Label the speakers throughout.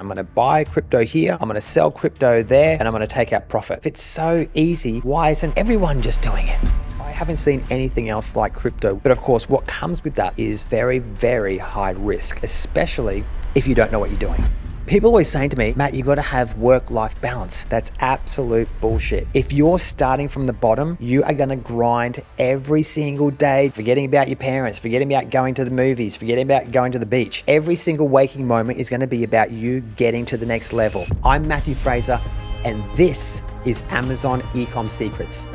Speaker 1: I'm going to buy crypto here, I'm going to sell crypto there, and I'm going to take out profit. If it's so easy, why isn't everyone just doing it? I haven't seen anything else like crypto. But of course, what comes with that is very, very high risk, especially if you don't know what you're doing. People always saying to me, Matt, you got to have work-life balance. That's absolute bullshit. If you're starting from the bottom, you are going to grind every single day, forgetting about your parents, forgetting about going to the movies, forgetting about going to the beach. Every single waking moment is going to be about you getting to the next level. I'm Matthew Fraser, and this is Amazon Ecom Secrets.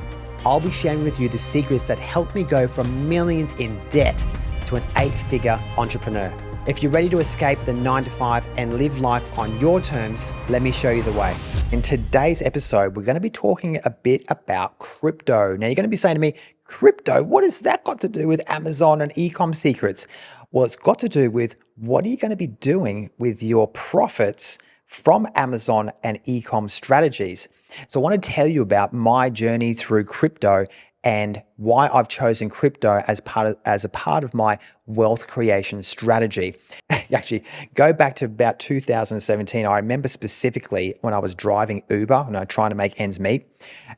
Speaker 1: I'll be sharing with you the secrets that helped me go from millions in debt to an 8-figure entrepreneur. If you're ready to escape the 9-to-5 and live life on your terms, let me show you the way. In today's episode, we're going to be talking a bit about crypto. Now, you're going to be saying to me, crypto, what has that got to do with Amazon and Ecom Secrets? Well, it's got to do with what are you going to be doing with your profits from Amazon and Ecom strategies. So I want to tell you about my journey through crypto and why I've chosen crypto as a part of my wealth creation strategy. Actually, go back to about 2017. I remember specifically when I was driving Uber, trying to make ends meet,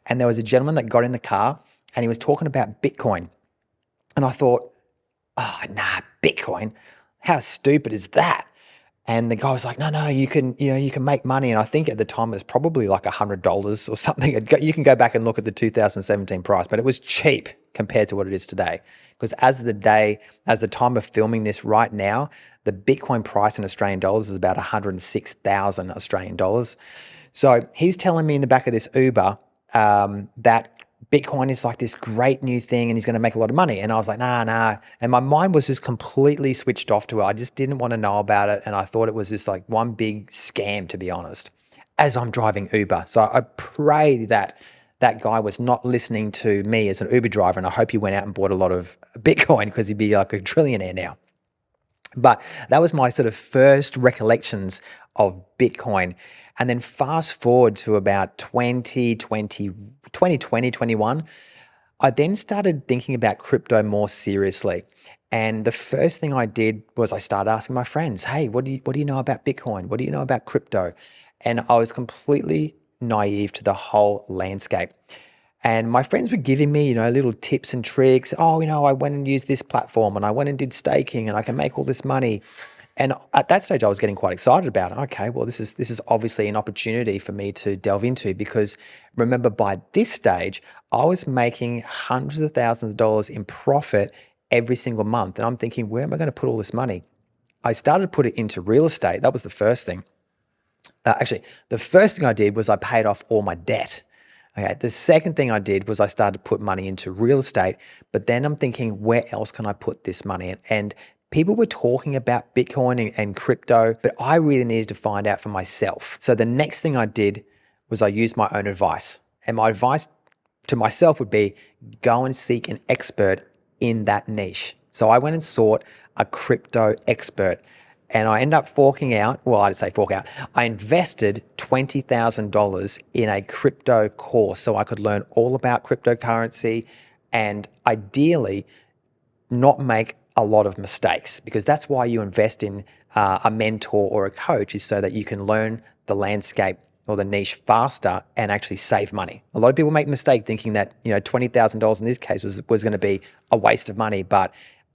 Speaker 1: and there was a gentleman that got in the car and he was talking about Bitcoin. And I thought, oh, nah, Bitcoin? How stupid is that? And the guy was like, no, you can make money. And I think at the time it was probably like $100 or something. You can go back and look at the 2017 price, but it was cheap compared to what it is today. Because as the time of filming this right now, the Bitcoin price in Australian dollars is about 106,000 Australian dollars. So he's telling me in the back of this Uber that Bitcoin is like this great new thing and he's going to make a lot of money. And I was like, nah. And my mind was just completely switched off to it. I just didn't want to know about it. And I thought it was just like one big scam, to be honest, as I'm driving Uber. So I pray that that guy was not listening to me as an Uber driver. And I hope he went out and bought a lot of Bitcoin because he'd be like a trillionaire now. But that was my sort of first recollections of Bitcoin. And then fast forward to about 2020, 21, I then started thinking about crypto more seriously. And the first thing I did was I started asking my friends, hey, what do you know about Bitcoin? What do you know about crypto? And I was completely naive to the whole landscape. And my friends were giving me, little tips and tricks. Oh, I went and used this platform and I went and did staking and I can make all this money. And at that stage, I was getting quite excited about it. Okay, well, this is obviously an opportunity for me to delve into, because remember, by this stage, I was making hundreds of thousands of dollars in profit every single month. And I'm thinking, where am I going to put all this money? I started to put it into real estate. That was the first thing. Actually, the first thing I did was I paid off all my debt. Okay. The second thing I did was I started to put money into real estate, but then I'm thinking, where else can I put this money in? And people were talking about Bitcoin and crypto, but I really needed to find out for myself. So the next thing I did was I used my own advice. And my advice to myself would be, go and seek an expert in that niche. So I went and sought a crypto expert. And I ended up I invested $20,000 in a crypto course so I could learn all about cryptocurrency and ideally not make a lot of mistakes, because that's why you invest in a mentor or a coach, is so that you can learn the landscape or the niche faster and actually save money. A lot of people make the mistake thinking that, $20,000 in this case was going to be a waste of money, but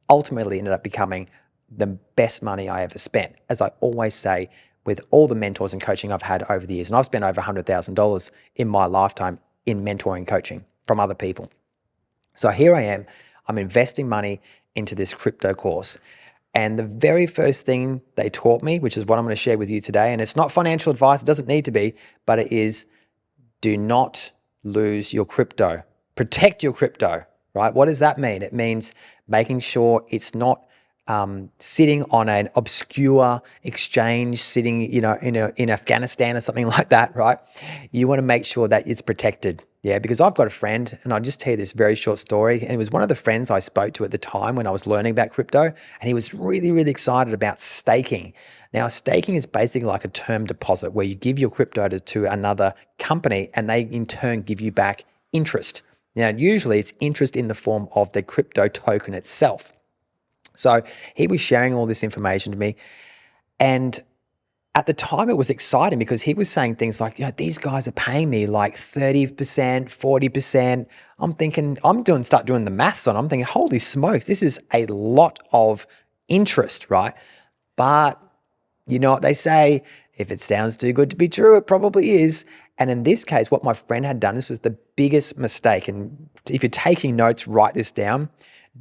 Speaker 1: ultimately ended up becoming the best money I ever spent. As I always say, with all the mentors and coaching I've had over the years, and I've spent over $100,000 in my lifetime in mentoring coaching from other people. So here I am, I'm investing money into this crypto course. And the very first thing they taught me, which is what I'm going to share with you today, and it's not financial advice, it doesn't need to be, but it is, do not lose your crypto. Protect your crypto, right? What does that mean? It means making sure it's not sitting on an obscure exchange, sitting, in Afghanistan or something like that, right? You want to make sure that it's protected. Yeah, because I've got a friend, and I'll just tell you this very short story. And it was one of the friends I spoke to at the time when I was learning about crypto, and he was really, really excited about staking. Now, staking is basically like a term deposit where you give your crypto to another company and they in turn give you back interest. Now, usually it's interest in the form of the crypto token itself. So he was sharing all this information to me, and at the time it was exciting because he was saying things like, these guys are paying me like 30%, 40%. I'm thinking, start doing the maths on it. I'm thinking, holy smokes, this is a lot of interest, right? But you know what they say, if it sounds too good to be true, it probably is. And in this case, what my friend had done, this was the biggest mistake. And if you're taking notes, write this down.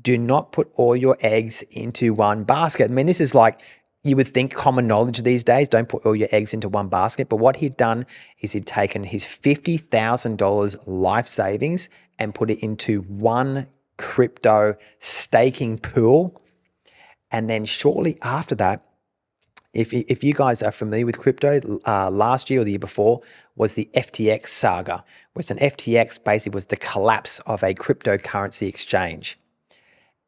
Speaker 1: Do not put all your eggs into one basket. I mean, this is like, you would think common knowledge these days, don't put all your eggs into one basket. But what he'd done is he'd taken his $50,000 life savings and put it into one crypto staking pool. And then shortly after that, if you guys are familiar with crypto, last year or the year before was the FTX saga, which an FTX basically was the collapse of a cryptocurrency exchange.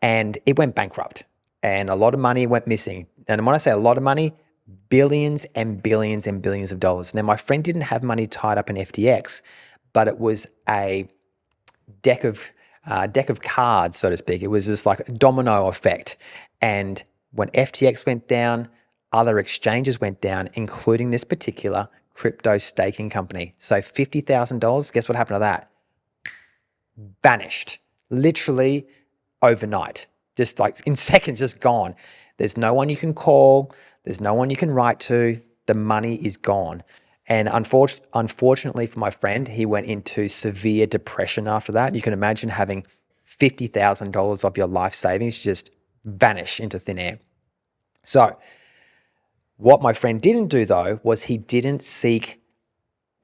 Speaker 1: And it went bankrupt and a lot of money went missing. And when I say a lot of money, billions and billions and billions of dollars. Now, my friend didn't have money tied up in FTX, but it was a deck of cards, so to speak. It was just like a domino effect. And when FTX went down, other exchanges went down, including this particular crypto staking company. So $50,000, guess what happened to that? Vanished, literally overnight, just like in seconds, just gone. There's no one you can call. There's no one you can write to. The money is gone. And unfortunately for my friend, he went into severe depression after that. You can imagine having $50,000 of your life savings just vanish into thin air. So what my friend didn't do though, was he didn't seek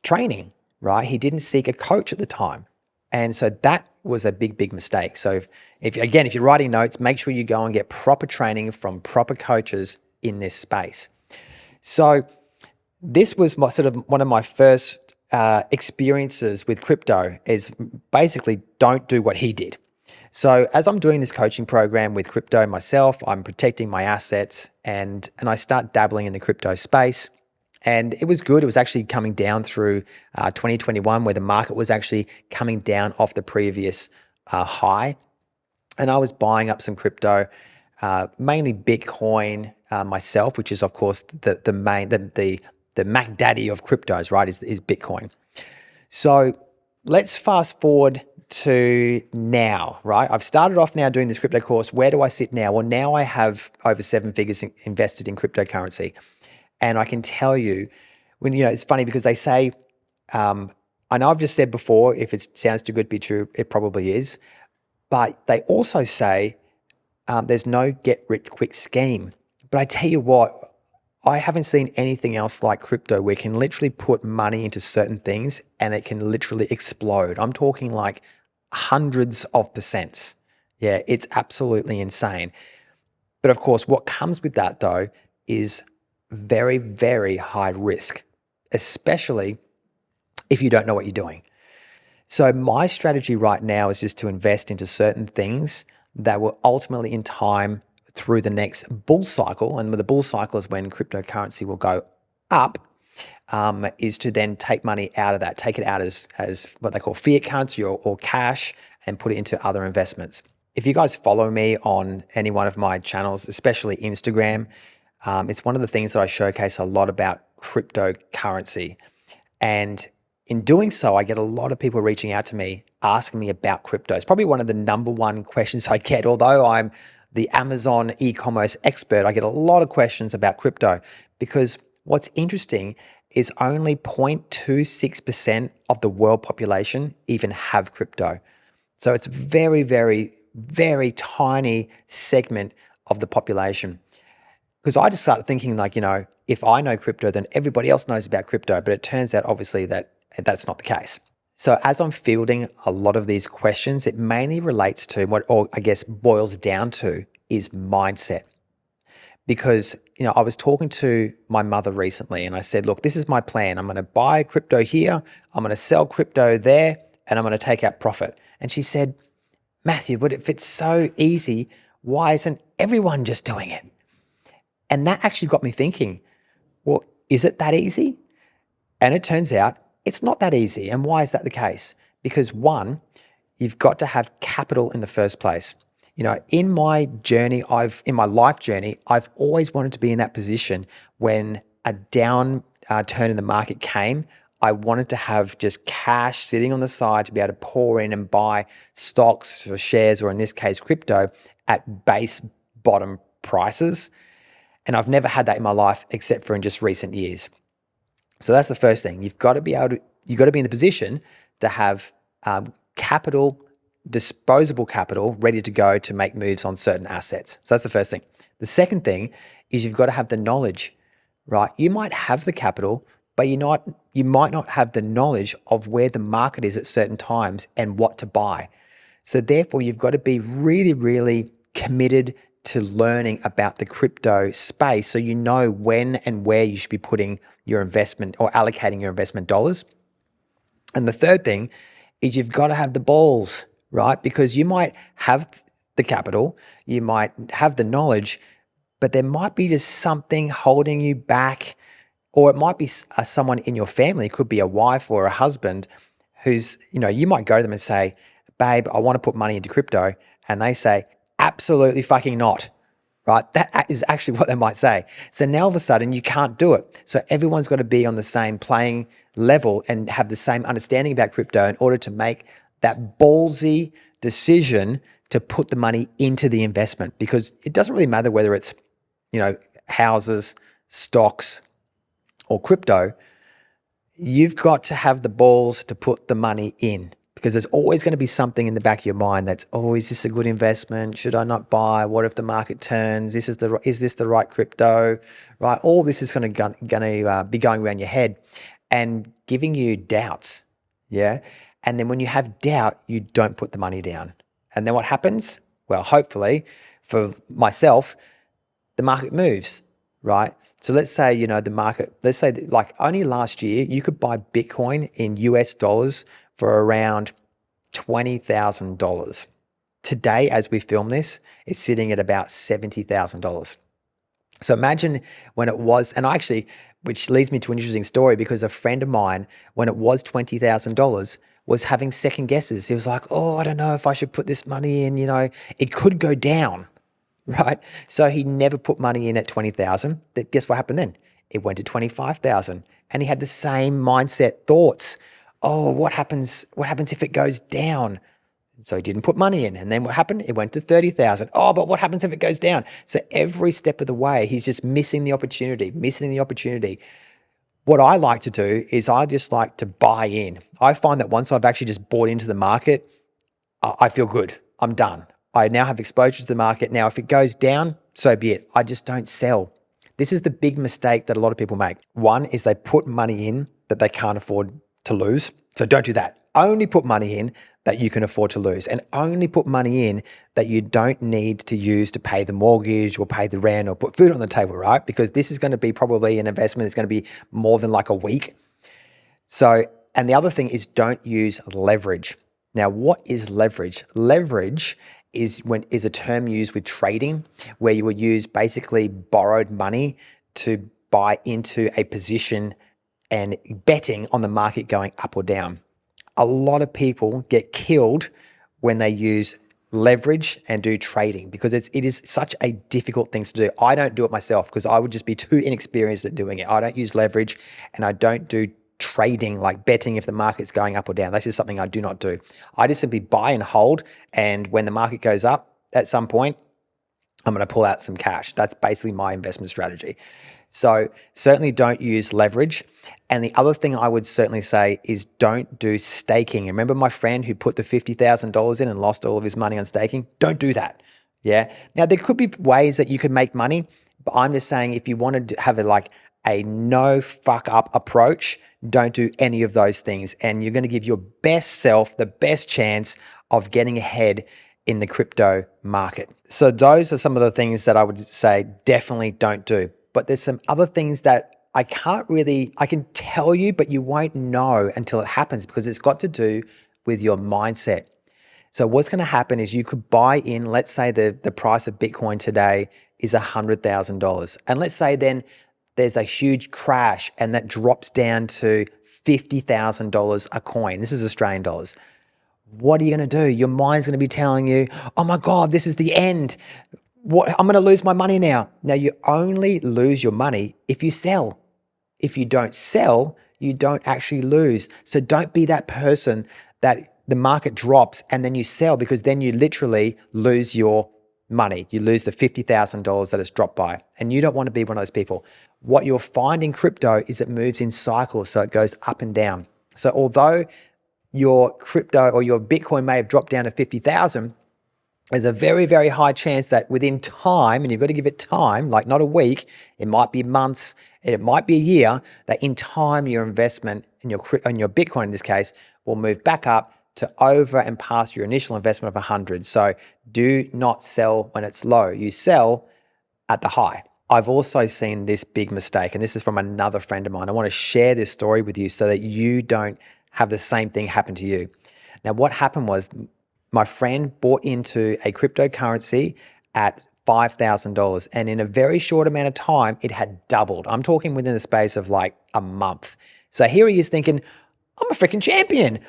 Speaker 1: training, right? He didn't seek a coach at the time. And so that was a big, big mistake. So if you're writing notes, make sure you go and get proper training from proper coaches in this space. So this was one of my first experiences with crypto, is basically don't do what he did. So as I'm doing this coaching program with crypto myself, I'm protecting my assets and I start dabbling in the crypto space. And it was good. It was actually coming down through 2021, where the market was actually coming down off the previous high. And I was buying up some crypto, mainly Bitcoin myself, which is of course the Mac Daddy of cryptos, right? Is Bitcoin. So let's fast forward to now, right? I've started off now doing this crypto course. Where do I sit now? Well, now I have over 7 figures invested in cryptocurrency. And I can tell you, it's funny because they say, I know I've just said before, if it sounds too good to be true, it probably is. But they also say there's no get rich quick scheme. But I tell you what, I haven't seen anything else like crypto where you can literally put money into certain things and it can literally explode. I'm talking like hundreds of percents. Yeah, it's absolutely insane. But of course, what comes with that though is very, very high risk, especially if you don't know what you're doing. So my strategy right now is just to invest into certain things that will ultimately in time through the next bull cycle, and the bull cycle is when cryptocurrency will go up, is to then take money out of that, take it out as what they call fiat currency or cash, and put it into other investments. If you guys follow me on any one of my channels, especially Instagram, it's one of the things that I showcase a lot about cryptocurrency. And in doing so, I get a lot of people reaching out to me, asking me about crypto. It's probably one of the number one questions I get. Although I'm the Amazon e-commerce expert, I get a lot of questions about crypto, because what's interesting is only 0.26% of the world population even have crypto. So it's a very, very, very tiny segment of the population. Because I just started thinking like, if I know crypto, then everybody else knows about crypto. But it turns out obviously that that's not the case. So as I'm fielding a lot of these questions, it mainly relates to or I guess boils down to, is mindset. Because, I was talking to my mother recently and I said, look, this is my plan. I'm going to buy crypto here, I'm going to sell crypto there, and I'm going to take out profit. And she said, Matthew, but if it's so easy, why isn't everyone just doing it? And that actually got me thinking, well, is it that easy? And it turns out it's not that easy. And why is that the case? Because one, you've got to have capital in the first place. In my life journey, I've always wanted to be in that position when a down turn in the market came, I wanted to have just cash sitting on the side to be able to pour in and buy stocks or shares, or in this case, crypto, at base bottom prices. And I've never had that in my life except for in just recent years. So that's the first thing. You've got to be in the position to have capital, disposable capital, ready to go to make moves on certain assets. So that's the first thing. The second thing is you've got to have the knowledge, right? You might have the capital, but you might not have the knowledge of where the market is at certain times and what to buy. So therefore, you've got to be really, really committed to learning about the crypto space so you know when and where you should be putting your investment or allocating your investment dollars. And the third thing is you've got to have the balls, right? Because you might have the capital, you might have the knowledge, but there might be just something holding you back, or it might be someone in your family. It could be a wife or a husband who's, you might go to them and say, babe, I want to put money into crypto. And they say, absolutely fucking not, right? That is actually what they might say. So now all of a sudden you can't do it. So everyone's got to be on the same playing level and have the same understanding about crypto in order to make that ballsy decision to put the money into the investment, because it doesn't really matter whether it's, houses, stocks, or crypto. You've got to have the balls to put the money in, because there's always going to be something in the back of your mind that's, oh, is this a good investment? Should I not buy? What if the market turns? Is this the right crypto? Right? All this is going to be going around your head and giving you doubts. Yeah. And then when you have doubt, you don't put the money down. And then what happens? Well, hopefully for myself, the market moves, right? So let's say, the market, let's say like only last year, you could buy Bitcoin in US dollars for around $20,000. Today, as we film this, it's sitting at about $70,000. So imagine when it was, and actually, which leads me to an interesting story, because a friend of mine, when it was $20,000, was having second guesses. He was like, oh, I don't know if I should put this money in, it could go down, right? So he never put money in at 20,000. Guess what happened then? It went to 25,000. And he had the same mindset thoughts. Oh, what happens if it goes down? So he didn't put money in. And then what happened? It went to 30,000. Oh, but what happens if it goes down? So every step of the way, he's just missing the opportunity. What I like to do is I just like to buy in. I find that once I've actually just bought into the market, I feel good. I'm done. I now have exposure to the market. Now, if it goes down, so be it. I just don't sell. This is the big mistake that a lot of people make. One is they put money in that they can't afford to lose. So don't do that. Only put money in that you can afford to lose, and only put money in that you don't need to use to pay the mortgage or pay the rent or put food on the table, right? Because this is going to be probably an investment that's going to be more than like a week. So, and the other thing is don't use leverage. Now, what is leverage? Leverage is a term used with trading, where you would use basically borrowed money to buy into a position and betting on the market going up or down. A lot of people get killed when they use leverage and do trading, because it is such a difficult thing to do. I don't do it myself because I would just be too inexperienced at doing it. I don't use leverage, and I don't do trading, like betting if the market's going up or down. That's just something I do not do. I just simply buy and hold, and when the market goes up at some point, I'm going to pull out some cash. That's basically my investment strategy. So certainly don't use leverage. And the other thing I would certainly say is don't do staking. Remember my friend who put the $50,000 in and lost all of his money on staking? Don't do that. Yeah. Now there could be ways that you could make money, but I'm just saying if you want to have a no fuck up approach, don't do any of those things. And you're going to give your best self the best chance of getting ahead in the crypto market. So those are some of the things that I would say definitely don't do. But there's some other things that I can tell you, but you won't know until it happens, because it's got to do with your mindset. So what's going to happen is you could buy in, let's say the price of Bitcoin today is $100,000. And let's say then there's a huge crash and that drops down to $50,000 a coin. This is Australian dollars. What are you going to do? Your mind's going to be telling you, oh my God, this is the end. I'm going to lose my money now. Now, you only lose your money if you sell. if you don't sell, you don't actually lose. So don't be that person that the market drops and then you sell, because then you literally lose your money. You lose the $50,000 that it's dropped by. And you don't want to be one of those people. What you'll find in crypto is it moves in cycles. So it goes up and down. So although your crypto or your Bitcoin may have dropped down to 50,000, there's a very, very high chance that within time, and you've got to give it time, like not a week, it might be months, and it might be a year, that in time your investment in your Bitcoin in this case will move back up to over and past your initial investment of 100. So do not sell when it's low. You sell at the high. I've also seen this big mistake, and this is from another friend of mine. I want to share this story with you so that you don't have the same thing happen to you. Now, what happened was my friend bought into a cryptocurrency at $5,000, and in a very short amount of time, it had doubled. I'm talking within the space of like a month. So here he is thinking, I'm a freaking champion.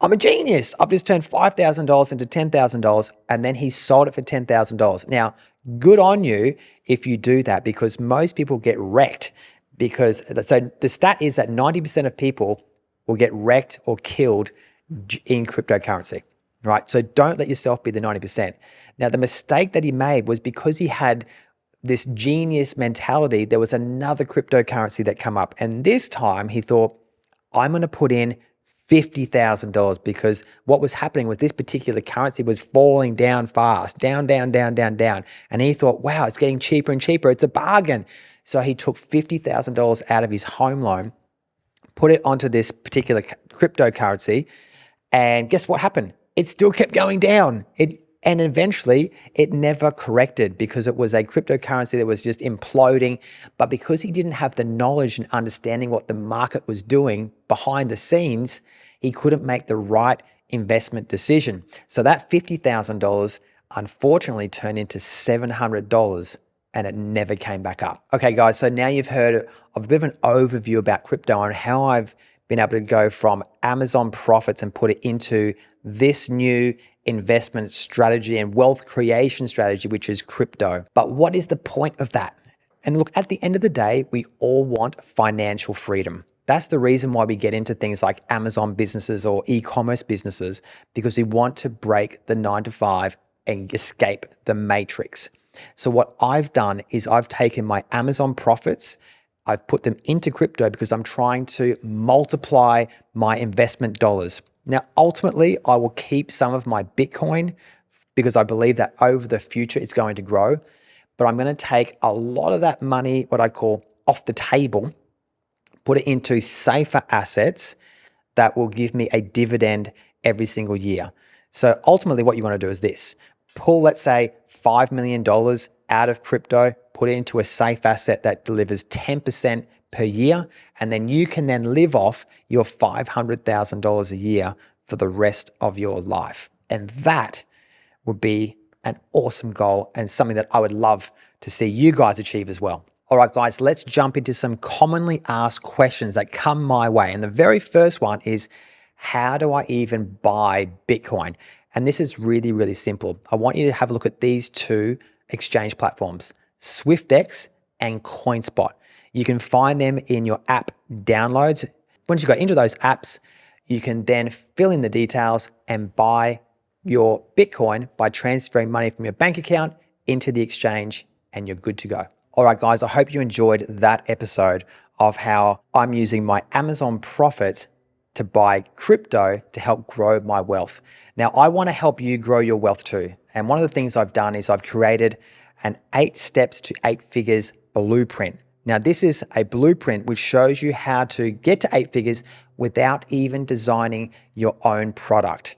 Speaker 1: I'm a genius. I've just turned $5,000 into $10,000, and then he sold it for $10,000. Now, good on you if you do that, because most people get wrecked. So the stat is that 90% of people will get wrecked or killed in cryptocurrency, right? So don't let yourself be the 90%. Now, the mistake that he made was because he had this genius mentality, there was another cryptocurrency that came up. And this time he thought, I'm going to put in $50,000, because what was happening with this particular currency was falling down fast, down. And he thought, wow, it's getting cheaper and cheaper. It's a bargain. So he took $50,000 out of his home loan, put it onto this particular cryptocurrency, and guess what happened? It still kept going down. And eventually it never corrected, because it was a cryptocurrency that was just imploding. But because he didn't have the knowledge and understanding what the market was doing behind the scenes, he couldn't make the right investment decision. So that $50,000 unfortunately turned into $700, and it never came back up. Okay, guys, so now you've heard of a bit of an overview about crypto and how I've been able to go from Amazon profits and put it into this new investment strategy and wealth creation strategy, which is crypto. But what is the point of that? And look, at the end of the day, we all want financial freedom. That's the reason why we get into things like Amazon businesses or e-commerce businesses, because we want to break the 9 to 5 and escape the matrix. So what I've done is I've taken my Amazon profits, I've put them into crypto because I'm trying to multiply my investment dollars. Now, ultimately, I will keep some of my Bitcoin because I believe that over the future it's going to grow. But I'm going to take a lot of that money, what I call off the table, put it into safer assets that will give me a dividend every single year. So ultimately, what you want to do is this. Pull, let's say, $5 million out of crypto, put it into a safe asset that delivers 10% per year, and then you can then live off your $500,000 a year for the rest of your life. And that would be an awesome goal and something that I would love to see you guys achieve as well. All right, guys, let's jump into some commonly asked questions that come my way. And the very first one is, how do I even buy Bitcoin? And this is really, really simple. I want you to have a look at these two exchange platforms, SwiftX and CoinSpot. You can find them in your app downloads. Once you go into those apps, you can then fill in the details and buy your Bitcoin by transferring money from your bank account into the exchange, and you're good to go. All right, guys, I hope you enjoyed that episode of how I'm using my Amazon profits to buy crypto to help grow my wealth. Now, I want to help you grow your wealth too. And one of the things I've done is I've created an 8 steps to 8 figures blueprint. Now, this is a blueprint which shows you how to get to 8 figures without even designing your own product.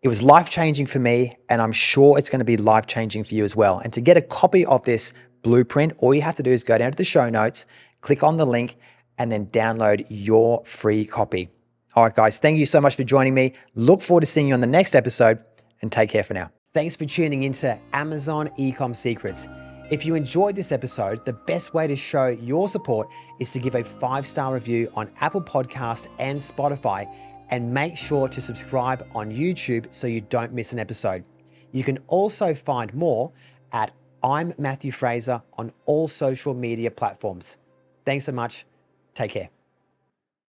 Speaker 1: It was life-changing for me, and I'm sure it's going to be life-changing for you as well. And to get a copy of this blueprint, all you have to do is go down to the show notes, click on the link, and then download your free copy. All right, guys, thank you so much for joining me. Look forward to seeing you on the next episode, and take care for now. Thanks for tuning into Amazon Ecom Secrets. If you enjoyed this episode, the best way to show your support is to give a 5-star review on Apple Podcast and Spotify, and make sure to subscribe on YouTube so you don't miss an episode. You can also find more at I'm Matthew Fraser on all social media platforms. Thanks so much. Take care.